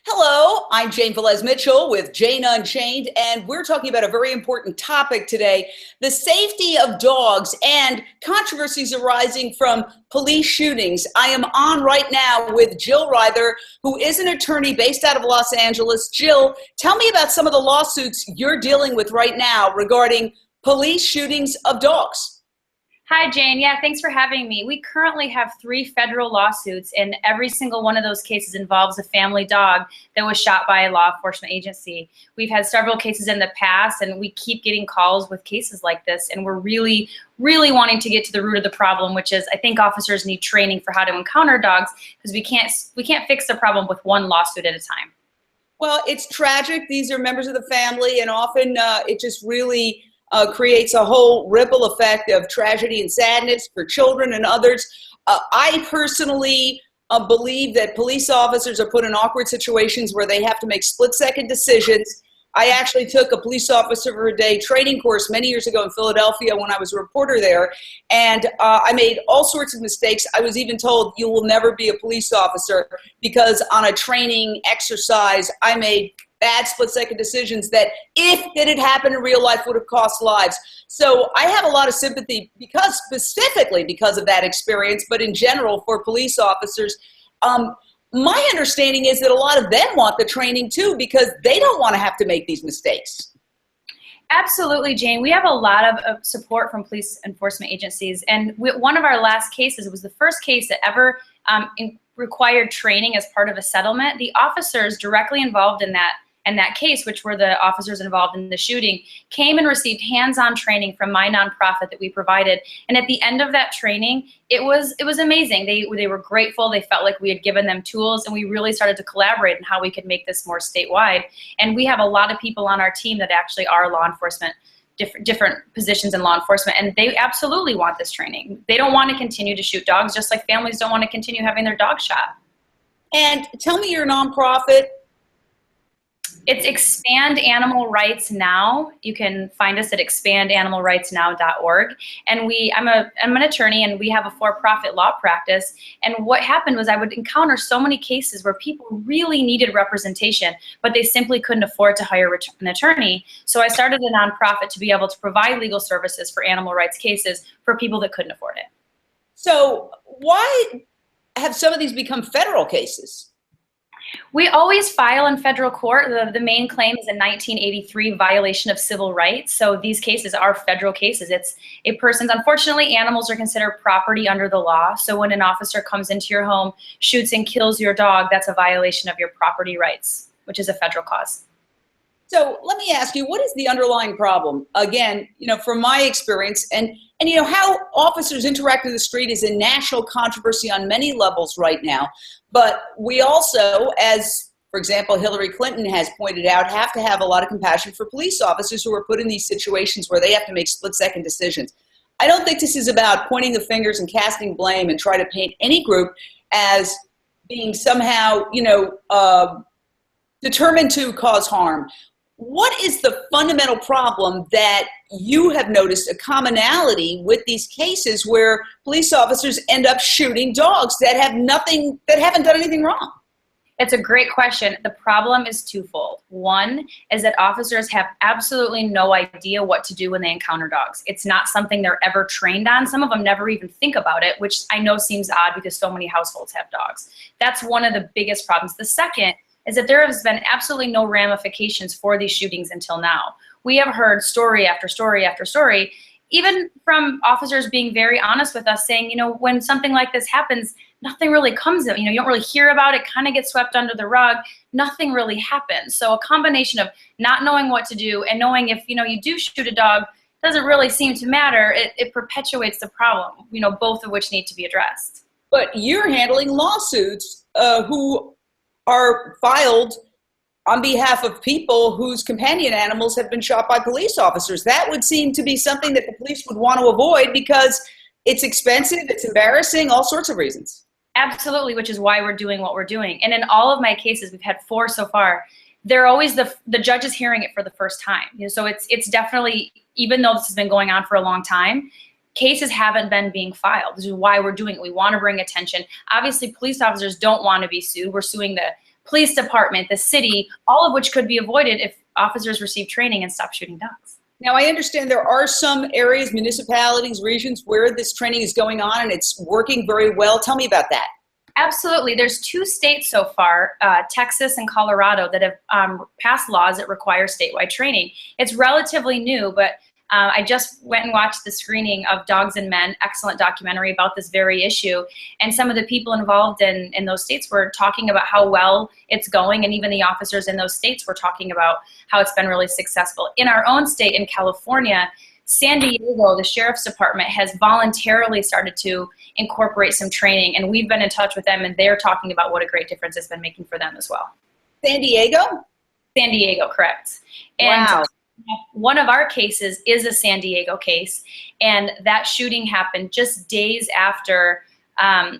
Hello, I'm Jane Velez Mitchell with Jane Unchained, and we're talking about a very important topic today, the safety of dogs and controversies arising from police shootings. I am on right now with Jill Ryther, who is an attorney based out of Los Angeles. Jill, tell me about some of the lawsuits you're dealing with right now regarding police shootings of dogs. Hi, Jane. Yeah, thanks for having me. We currently have 3 federal lawsuits, and every single one of those cases involves a family dog that was shot by a law enforcement agency. We've had several cases in the past, and we keep getting calls with cases like this, and we're really wanting to get to the root of the problem, which is I think officers need training for how to encounter dogs, because we can't fix the problem with one lawsuit at a time. Well, it's tragic. These are members of the family, and often it just really creates a whole ripple effect of tragedy and sadness for children and others. I personally believe that police officers are put in awkward situations where they have to make split-second decisions. I actually took a police officer for a day training course many years ago in Philadelphia when I was a reporter there, and I made all sorts of mistakes. I was even told you will never be a police officer because on a training exercise I made bad split-second decisions that, if it had happened in real life, would have cost lives. So I have a lot of sympathy specifically because of that experience, but in general for police officers. My understanding is that a lot of them want the training too because they don't want to have to make these mistakes. Absolutely, Jane. We have a lot of support from police enforcement agencies, and one of our last cases, it was the first case that ever required training as part of a settlement. The officers directly involved in that case, which were the officers involved in the shooting, came and received hands-on training from my nonprofit that we provided. And at the end of that training, it was amazing. They were grateful. They felt like we had given them tools, and we really started to collaborate on how we could make this more statewide. And we have a lot of people on our team that actually are law enforcement, different positions in law enforcement, and they absolutely want this training. They don't want to continue to shoot dogs, just like families don't want to continue having their dog shot. And tell me your nonprofit. It's Expand Animal Rights Now. You can find us at expandanimalrightsnow.org. And I'm an attorney, and we have a for-profit law practice. And what happened was I would encounter so many cases where people really needed representation, but they simply couldn't afford to hire an attorney. So I started a nonprofit to be able to provide legal services for animal rights cases for people that couldn't afford it. So why have some of these become federal cases? We always file in federal court. The main claim is a 1983 violation of civil rights. So these cases are federal cases. It's a person's, unfortunately, animals are considered property under the law. So when an officer comes into your home, shoots and kills your dog, that's a violation of your property rights, which is a federal cause. So let me ask you, what is the underlying problem? Again, from my experience, and how officers interact in the street is a national controversy on many levels right now. But we also, as, for example, Hillary Clinton has pointed out, have to have a lot of compassion for police officers who are put in these situations where they have to make split-second decisions. I don't think this is about pointing the fingers and casting blame and try to paint any group as being somehow, determined to cause harm. What is the fundamental problem that you have noticed a commonality with these cases where police officers end up shooting dogs that haven't done anything wrong? It's a great question. The problem is twofold. One is that officers have absolutely no idea what to do when they encounter dogs. It's not something they're ever trained on. Some of them never even think about it, which I know seems odd because so many households have dogs. That's one of the biggest problems. The second is that there has been absolutely no ramifications for these shootings until now. We have heard story after story after story, even from officers being very honest with us, saying, when something like this happens, nothing really comes of it. You don't really hear about it, kind of gets swept under the rug, nothing really happens. So a combination of not knowing what to do and knowing if, you do shoot a dog, doesn't really seem to matter, it perpetuates the problem, both of which need to be addressed. But you're handling lawsuits who are filed on behalf of people whose companion animals have been shot by police officers. That would seem to be something that the police would want to avoid because it's expensive, it's embarrassing, all sorts of reasons. Absolutely, which is why we're doing what we're doing. And in all of my cases, we've had 4 so far, they're always the judge is hearing it for the first time. So it's definitely, even though this has been going on for a long time, cases haven't been being filed. This is why we're doing it. We want to bring attention. Obviously, police officers don't want to be sued. We're suing the police department, the city, all of which could be avoided if officers receive training and stop shooting dogs. Now, I understand there are some areas, municipalities, regions where this training is going on and it's working very well. Tell me about that. Absolutely. There's 2 states so far, Texas and Colorado, that have passed laws that require statewide training. It's relatively new, but I just went and watched the screening of Dogs and Men, excellent documentary about this very issue. And some of the people involved in those states were talking about how well it's going, and even the officers in those states were talking about how it's been really successful. In our own state, in California, San Diego, the Sheriff's Department, has voluntarily started to incorporate some training, and we've been in touch with them, and they're talking about what a great difference it's been making for them as well. San Diego? San Diego, correct. Wow. And one of our cases is a San Diego case, and that shooting happened just days after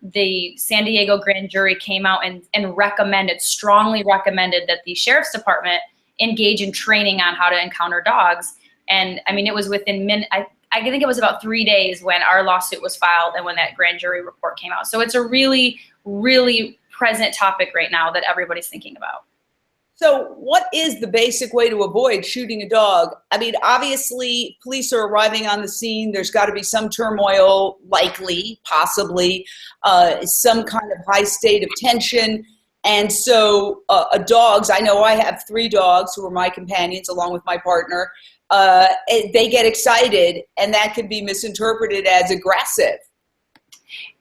the San Diego grand jury came out and recommended, strongly recommended, that the Sheriff's Department engage in training on how to encounter dogs. And I mean, it was within I think it was about 3 days when our lawsuit was filed and when that grand jury report came out. So it's a really, really present topic right now that everybody's thinking about. So what is the basic way to avoid shooting a dog? I mean, obviously, police are arriving on the scene. There's got to be some turmoil, likely, possibly, some kind of high state of tension. And so dogs, I know I have 3 dogs who are my companions along with my partner. They get excited, and that can be misinterpreted as aggressive.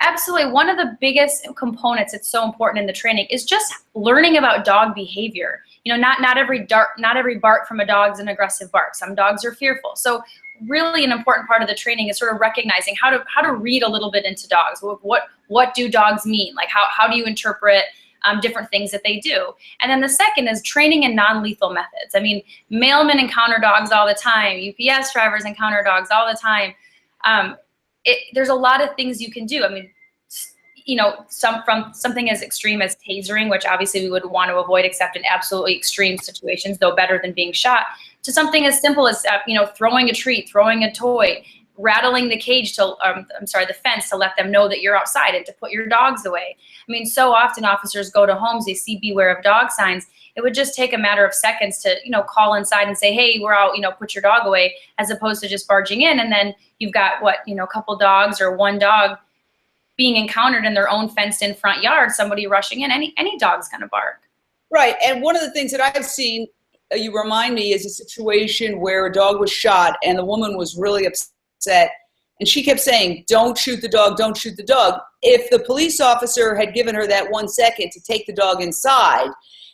Absolutely. One of the biggest components that's so important in the training is just learning about dog behavior. You know, not every bark from a dog is an aggressive bark. Some dogs are fearful. So really an important part of the training is sort of recognizing how to read a little bit into dogs. What do dogs mean? Like how do you interpret different things that they do? And then the second is training in non-lethal methods. I mean, mailmen encounter dogs all the time. UPS drivers encounter dogs all the time. There's a lot of things you can do. I mean, you know, from something as extreme as tasering, which obviously we would want to avoid except in absolutely extreme situations, though better than being shot, to something as simple as, you know, throwing a treat, throwing a toy, rattling the cage to, the fence to let them know that you're outside and to put your dogs away. I mean, so often officers go to homes, they see beware of dog signs. It would just take a matter of seconds to, you know, call inside and say, hey, we're out, you know, put your dog away, as opposed to just barging in. And then you've got a couple dogs or one dog being encountered in their own fenced in front yard, somebody rushing in, any dog's gonna bark. Right, and one of the things that I've seen, you remind me, is a situation where a dog was shot and the woman was really upset, and she kept saying, don't shoot the dog, don't shoot the dog. If the police officer had given her that 1 second to take the dog inside,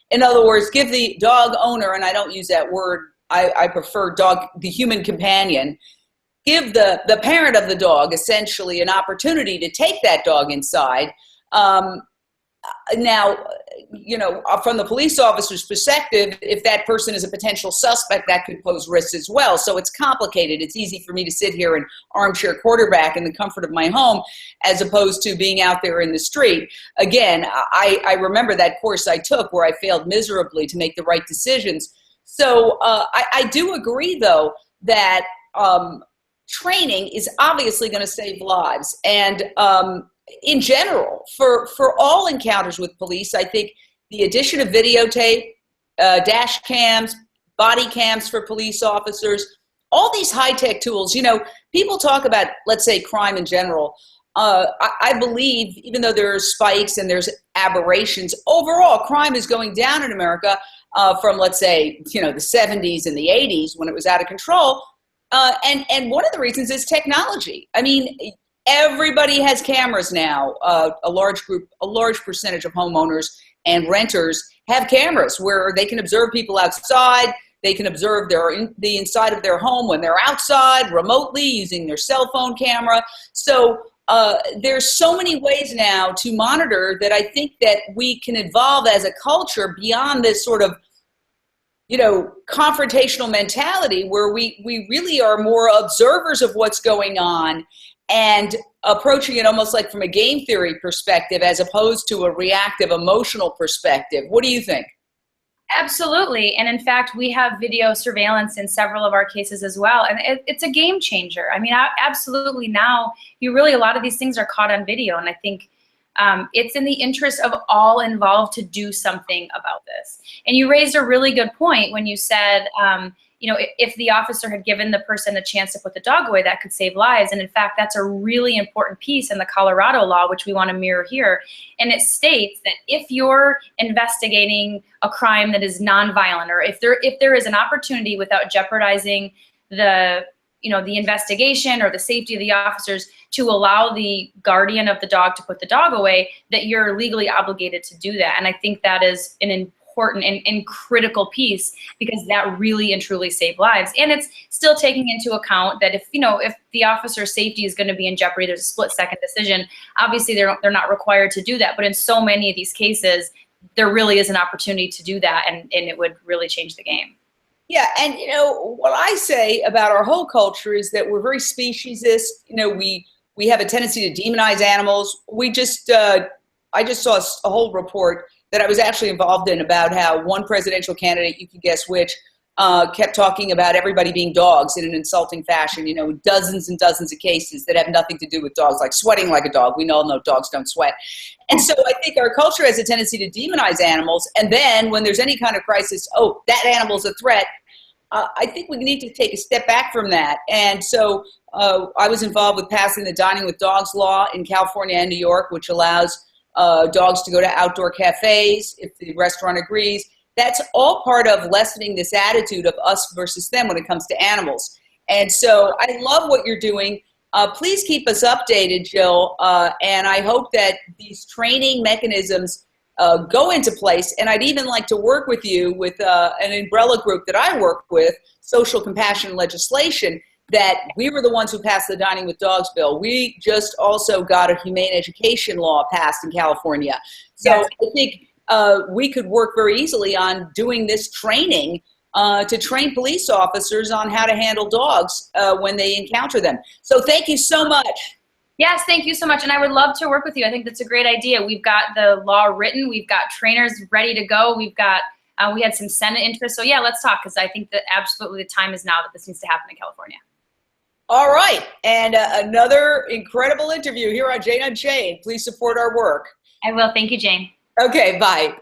in other words, give the dog owner, and I don't use that word, I prefer dog, the human companion, give the parent of the dog essentially an opportunity to take that dog inside. Now, you know, from the police officer's perspective, if that person is a potential suspect, that could pose risks as well. So it's complicated. It's easy for me to sit here and armchair quarterback in the comfort of my home as opposed to being out there in the street. Again, I remember that course I took where I failed miserably to make the right decisions. So I do agree, though, that training is obviously going to save lives. And in general, for all encounters with police, I think the addition of videotape, dash cams, body cams for police officers, all these high-tech tools, you know, people talk about, let's say, crime in general. I believe, even though there are spikes and there's aberrations, overall crime is going down in America from, let's say, you know, the 70s and the 80s when it was out of control. And one of the reasons is technology. I mean, everybody has cameras now. A large percentage of homeowners and renters have cameras where they can observe people outside. They can observe the inside of their home when they're outside remotely using their cell phone camera. So there's so many ways now to monitor that I think that we can evolve as a culture beyond this sort of, you know, confrontational mentality where we really are more observers of what's going on and approaching it almost like from a game theory perspective as opposed to a reactive emotional perspective. What do you think? Absolutely. And in fact, we have video surveillance in several of our cases as well. And it's a game changer. I mean, absolutely now, a lot of these things are caught on video. And I think It's in the interest of all involved to do something about this. And you raised a really good point when you said, you know, if the officer had given the person a chance to put the dog away, that could save lives. And in fact, that's a really important piece in the Colorado law, which we want to mirror here. And it states that if you're investigating a crime that is nonviolent, or if there is an opportunity without jeopardizing the investigation or the safety of the officers, to allow the guardian of the dog to put the dog away, that you're legally obligated to do that. And I think that is an important and critical piece, because that really and truly saved lives. And it's still taking into account that if the officer's safety is going to be in jeopardy, there's a split-second decision. Obviously, they're not required to do that. But in so many of these cases, there really is an opportunity to do that, and it would really change the game. Yeah, and what I say about our whole culture is that we're very speciesist. We have a tendency to demonize animals. I just saw a whole report that I was actually involved in about how one presidential candidate, you can guess which, kept talking about everybody being dogs in an insulting fashion. Dozens and dozens of cases that have nothing to do with dogs, like sweating like a dog. We all know dogs don't sweat. And so I think our culture has a tendency to demonize animals. And then when there's any kind of crisis, oh, that animal's a threat. I think we need to take a step back from that. And so I was involved with passing the Dining with Dogs law in California and New York, which allows dogs to go to outdoor cafes if the restaurant agrees. That's all part of lessening this attitude of us versus them when it comes to animals. And so I love what you're doing. Please keep us updated, Jill. And I hope that these training mechanisms go into place. And I'd even like to work with you with an umbrella group that I work with, Social Compassion Legislation, that we were the ones who passed the Dining with Dogs bill. We just also got a humane education law passed in California. So yes. I think we could work very easily on doing this training to train police officers on how to handle dogs when they encounter them. So thank you so much. Yes, thank you so much. And I would love to work with you. I think that's a great idea. We've got the law written. We've got trainers ready to go. We've got, we had some Senate interest. So yeah, let's talk, because I think that absolutely the time is now that this needs to happen in California. All right. And another incredible interview here on Jane Unchained. Please support our work. I will. Thank you, Jane. Okay, bye.